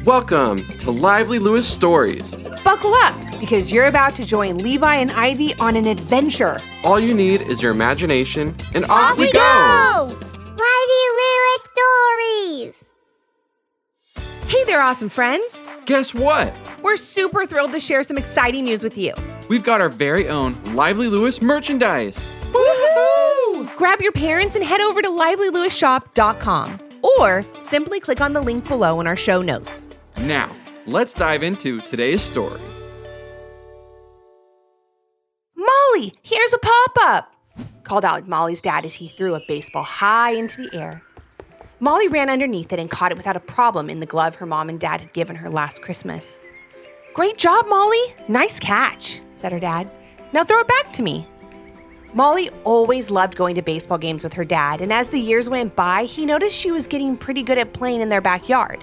Welcome to Lively Lewis Stories. Buckle up, because you're about to join Levi and Ivy on an adventure. All you need is your imagination, and off we go! Lively Lewis Stories! Hey there, awesome friends. Guess what? We're super thrilled to share some exciting news with you. We've got our very own Lively Lewis merchandise. Woohoo! Grab your parents and head over to livelylewisshop.com or simply click on the link below in our show notes. Now, let's dive into today's story. Molly, here's a pop-up, called out Molly's dad as he threw a baseball high into the air. Molly ran underneath it and caught it without a problem in the glove her mom and dad had given her last Christmas. Great job, Molly. Nice catch, said her dad. Now throw it back to me. Molly always loved going to baseball games with her dad, and as the years went by, he noticed she was getting pretty good at playing in their backyard.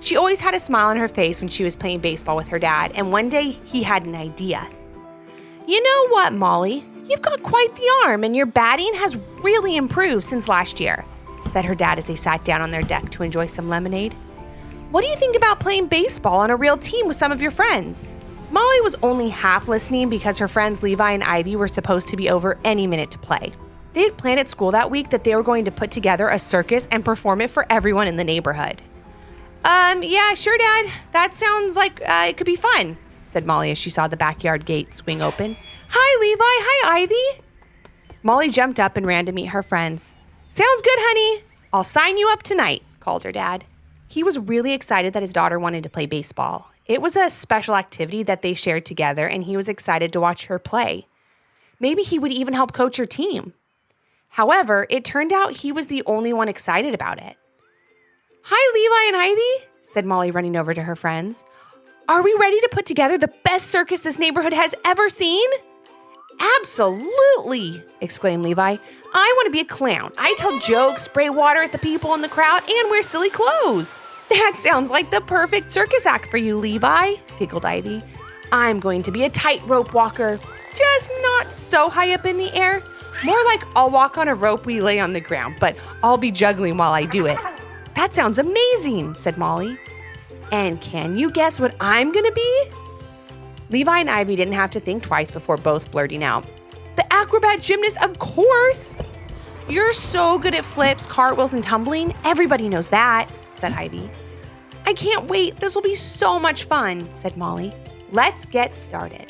She always had a smile on her face when she was playing baseball with her dad, and one day he had an idea. You know what, Molly? You've got quite the arm, and your batting has really improved since last year, said her dad as they sat down on their deck to enjoy some lemonade. What do you think about playing baseball on a real team with some of your friends? Molly was only half listening because her friends Levi and Ivy were supposed to be over any minute to play. They had planned at school that week that they were going to put together a circus and perform it for everyone in the neighborhood. Yeah, sure, Dad. That sounds like it could be fun, said Molly as she saw the backyard gate swing open. Hi, Levi. Hi, Ivy. Molly jumped up and ran to meet her friends. Sounds good, honey. I'll sign you up tonight, called her dad. He was really excited that his daughter wanted to play baseball. It was a special activity that they shared together, and he was excited to watch her play. Maybe he would even help coach her team. However, it turned out he was the only one excited about it. Hi, Levi and Ivy, said Molly, running over to her friends. Are we ready to put together the best circus this neighborhood has ever seen? Absolutely, exclaimed Levi. I want to be a clown. I tell jokes, spray water at the people in the crowd, and wear silly clothes. That sounds like the perfect circus act for you, Levi, giggled Ivy. I'm going to be a tightrope walker, just not so high up in the air. More like I'll walk on a rope we lay on the ground, but I'll be juggling while I do it. That sounds amazing, said Molly. And can you guess what I'm going to be? Levi and Ivy didn't have to think twice before both blurting out. The acrobat gymnast, of course. You're so good at flips, cartwheels, and tumbling. Everybody knows that, said Ivy. I can't wait. This will be so much fun, said Molly. Let's get started.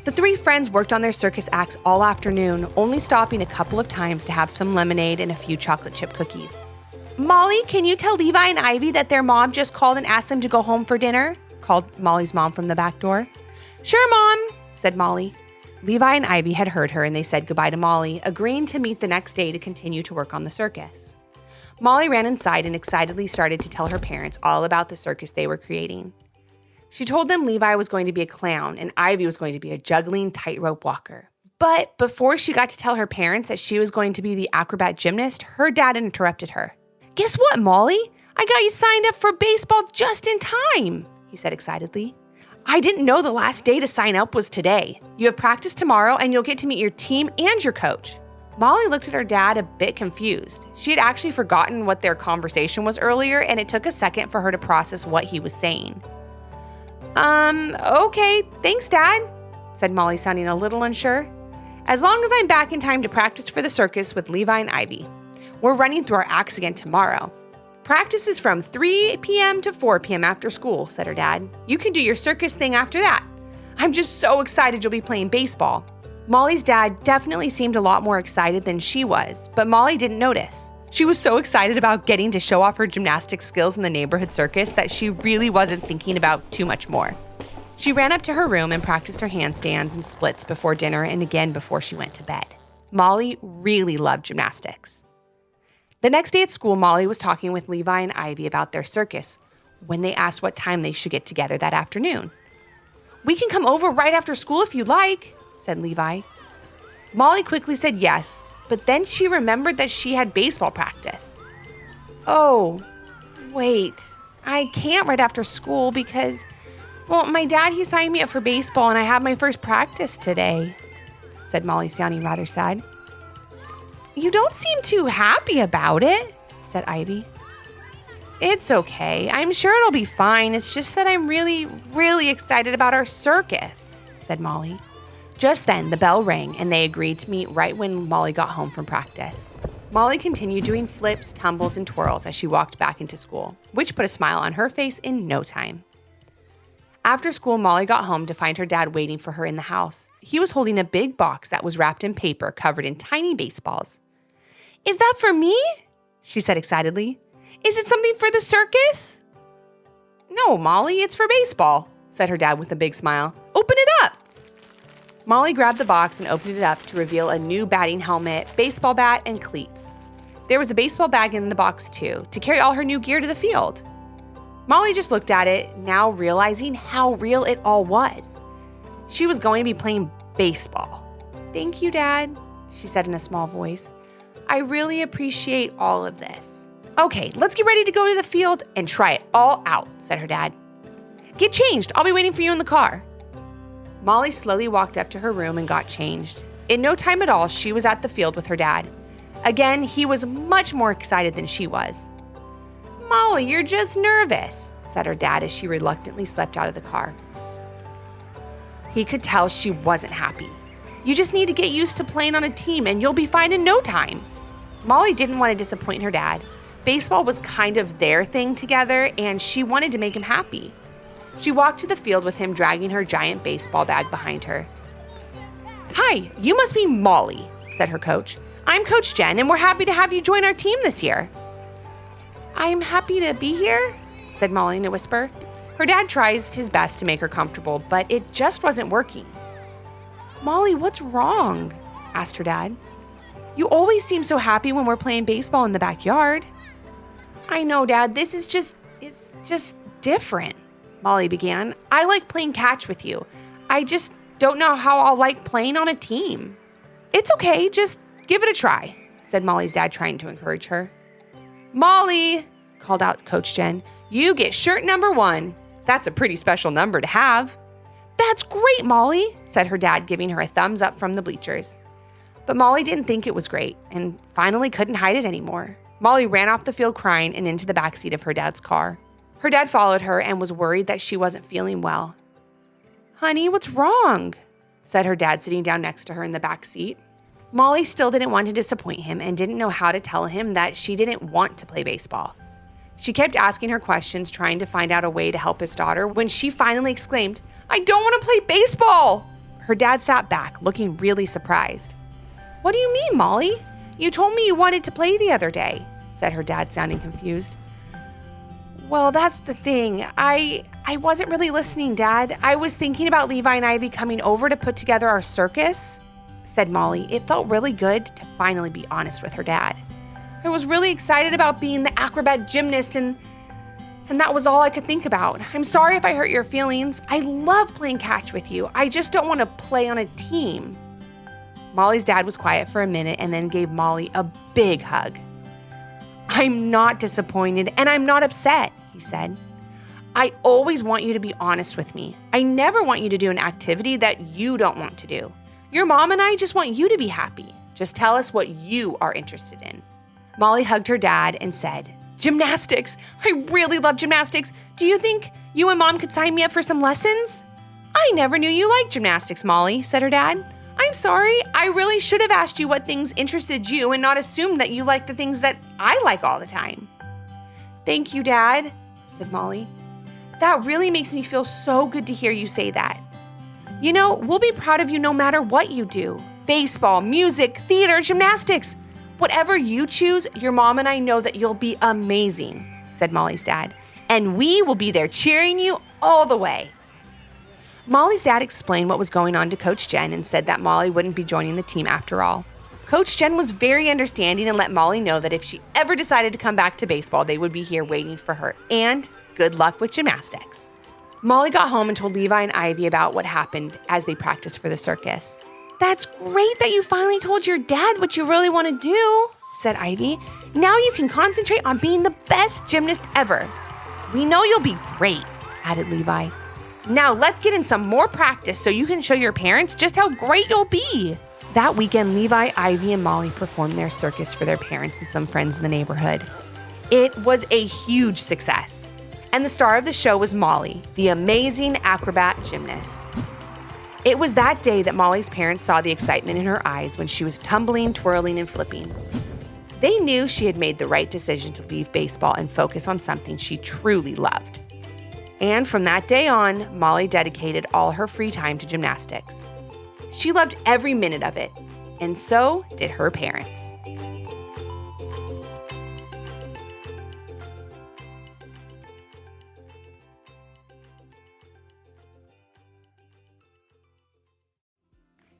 The three friends worked on their circus acts all afternoon, only stopping a couple of times to have some lemonade and a few chocolate chip cookies. Molly, can you tell Levi and Ivy that their mom just called and asked them to go home for dinner? Called Molly's mom from the back door. Sure, Mom, said Molly. Levi and Ivy had heard her and they said goodbye to Molly, agreeing to meet the next day to continue to work on the circus. Molly ran inside and excitedly started to tell her parents all about the circus they were creating. She told them Levi was going to be a clown and Ivy was going to be a juggling tightrope walker. But before she got to tell her parents that she was going to be the acrobat gymnast, her dad interrupted her. Guess what, Molly? I got you signed up for baseball just in time, he said excitedly. I didn't know the last day to sign up was today. You have practice tomorrow and you'll get to meet your team and your coach. Molly looked at her dad a bit confused. She had actually forgotten what their conversation was earlier, and it took a second for her to process what he was saying. Okay, thanks, Dad, said Molly, sounding a little unsure. As long as I'm back in time to practice for the circus with Levi and Ivy. We're running through our acts again tomorrow. Practice is from 3 p.m. to 4 p.m. after school, said her dad. You can do your circus thing after that. I'm just so excited you'll be playing baseball. Molly's dad definitely seemed a lot more excited than she was, but Molly didn't notice. She was so excited about getting to show off her gymnastics skills in the neighborhood circus that she really wasn't thinking about too much more. She ran up to her room and practiced her handstands and splits before dinner and again before she went to bed. Molly really loved gymnastics. The next day at school, Molly was talking with Levi and Ivy about their circus when they asked what time they should get together that afternoon. We can come over right after school if you'd like, said Levi. Molly quickly said yes, but then she remembered that she had baseball practice. Oh, wait, I can't right after school because, my dad, he signed me up for baseball and I have my first practice today, said Molly, sounding rather sad. You don't seem too happy about it, said Ivy. It's okay. I'm sure it'll be fine. It's just that I'm really, really excited about our circus, said Molly. Just then, the bell rang and they agreed to meet right when Molly got home from practice. Molly continued doing flips, tumbles, and twirls as she walked back into school, which put a smile on her face in no time. After school, Molly got home to find her dad waiting for her in the house. He was holding a big box that was wrapped in paper covered in tiny baseballs. Is that for me? She said excitedly. Is it something for the circus? No, Molly, it's for baseball, said her dad with a big smile. Open it up. Molly grabbed the box and opened it up to reveal a new batting helmet, baseball bat, and cleats. There was a baseball bag in the box too, to carry all her new gear to the field. Molly just looked at it, now realizing how real it all was. She was going to be playing baseball. Thank you, Dad, she said in a small voice. I really appreciate all of this. Okay, let's get ready to go to the field and try it all out, said her dad. Get changed. I'll be waiting for you in the car. Molly slowly walked up to her room and got changed. In no time at all, she was at the field with her dad. Again, he was much more excited than she was. Molly, you're just nervous, said her dad as she reluctantly stepped out of the car. He could tell she wasn't happy. You just need to get used to playing on a team and you'll be fine in no time. Molly didn't want to disappoint her dad. Baseball was kind of their thing together and she wanted to make him happy. She walked to the field with him dragging her giant baseball bag behind her. Hi, you must be Molly, said her coach. I'm Coach Jen and we're happy to have you join our team this year. I'm happy to be here, said Molly in a whisper. Her dad tries his best to make her comfortable, but it just wasn't working. Molly, what's wrong? Asked her dad. You always seem so happy when we're playing baseball in the backyard. I know, Dad, it's just different, Molly began. I like playing catch with you. I just don't know how I'll like playing on a team. It's okay, just give it a try, said Molly's dad, trying to encourage her. Molly, called out Coach Jen, you get shirt number 1. That's a pretty special number to have. That's great, Molly, said her dad, giving her a thumbs up from the bleachers. But Molly didn't think it was great and finally couldn't hide it anymore. Molly ran off the field crying and into the backseat of her dad's car. Her dad followed her and was worried that she wasn't feeling well. Honey, what's wrong? Said her dad, sitting down next to her in the back seat. Molly still didn't want to disappoint him and didn't know how to tell him that she didn't want to play baseball. She kept asking her questions, trying to find out a way to help his daughter, when she finally exclaimed, I don't want to play baseball! Her dad sat back, looking really surprised. What do you mean, Molly? You told me you wanted to play the other day, said her dad, sounding confused. Well, that's the thing. I wasn't really listening, Dad. I was thinking about Levi and Ivy coming over to put together our circus, said Molly. It felt really good to finally be honest with her dad. I was really excited about being the acrobat gymnast and that was all I could think about. I'm sorry if I hurt your feelings. I love playing catch with you. I just don't want to play on a team. Molly's dad was quiet for a minute and then gave Molly a big hug. I'm not disappointed and I'm not upset, he said. I always want you to be honest with me. I never want you to do an activity that you don't want to do. Your mom and I just want you to be happy. Just tell us what you are interested in. Molly hugged her dad and said, Gymnastics! I really love gymnastics. Do you think you and Mom could sign me up for some lessons? I never knew you liked gymnastics, Molly, said her dad. I'm sorry. I really should have asked you what things interested you and not assumed that you like the things that I like all the time. Thank you, Dad, said Molly. That really makes me feel so good to hear you say that. You know, we'll be proud of you no matter what you do. Baseball, music, theater, gymnastics. Whatever you choose, your mom and I know that you'll be amazing, said Molly's dad. And we will be there cheering you all the way. Molly's dad explained what was going on to Coach Jen and said that Molly wouldn't be joining the team after all. Coach Jen was very understanding and let Molly know that if she ever decided to come back to baseball, they would be here waiting for her. And good luck with gymnastics. Molly got home and told Levi and Ivy about what happened as they practiced for the circus. That's great that you finally told your dad what you really want to do, said Ivy. Now you can concentrate on being the best gymnast ever. We know you'll be great, added Levi. Now let's get in some more practice so you can show your parents just how great you'll be. That weekend, Levi, Ivy, and Molly performed their circus for their parents and some friends in the neighborhood. It was a huge success. And the star of the show was Molly, the amazing acrobat gymnast. It was that day that Molly's parents saw the excitement in her eyes when she was tumbling, twirling, and flipping. They knew she had made the right decision to leave baseball and focus on something she truly loved. And from that day on, Molly dedicated all her free time to gymnastics. She loved every minute of it, and so did her parents.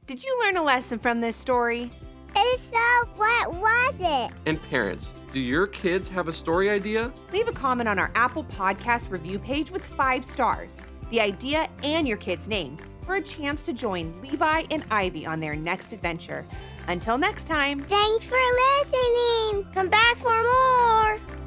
Did you learn a lesson from this story? If so, what was it? And parents, do your kids have a story idea? Leave a comment on our Apple Podcast review page with 5 stars, the idea, and your kid's name for a chance to join Levi and Ivy on their next adventure. Until next time. Thanks for listening. Come back for more.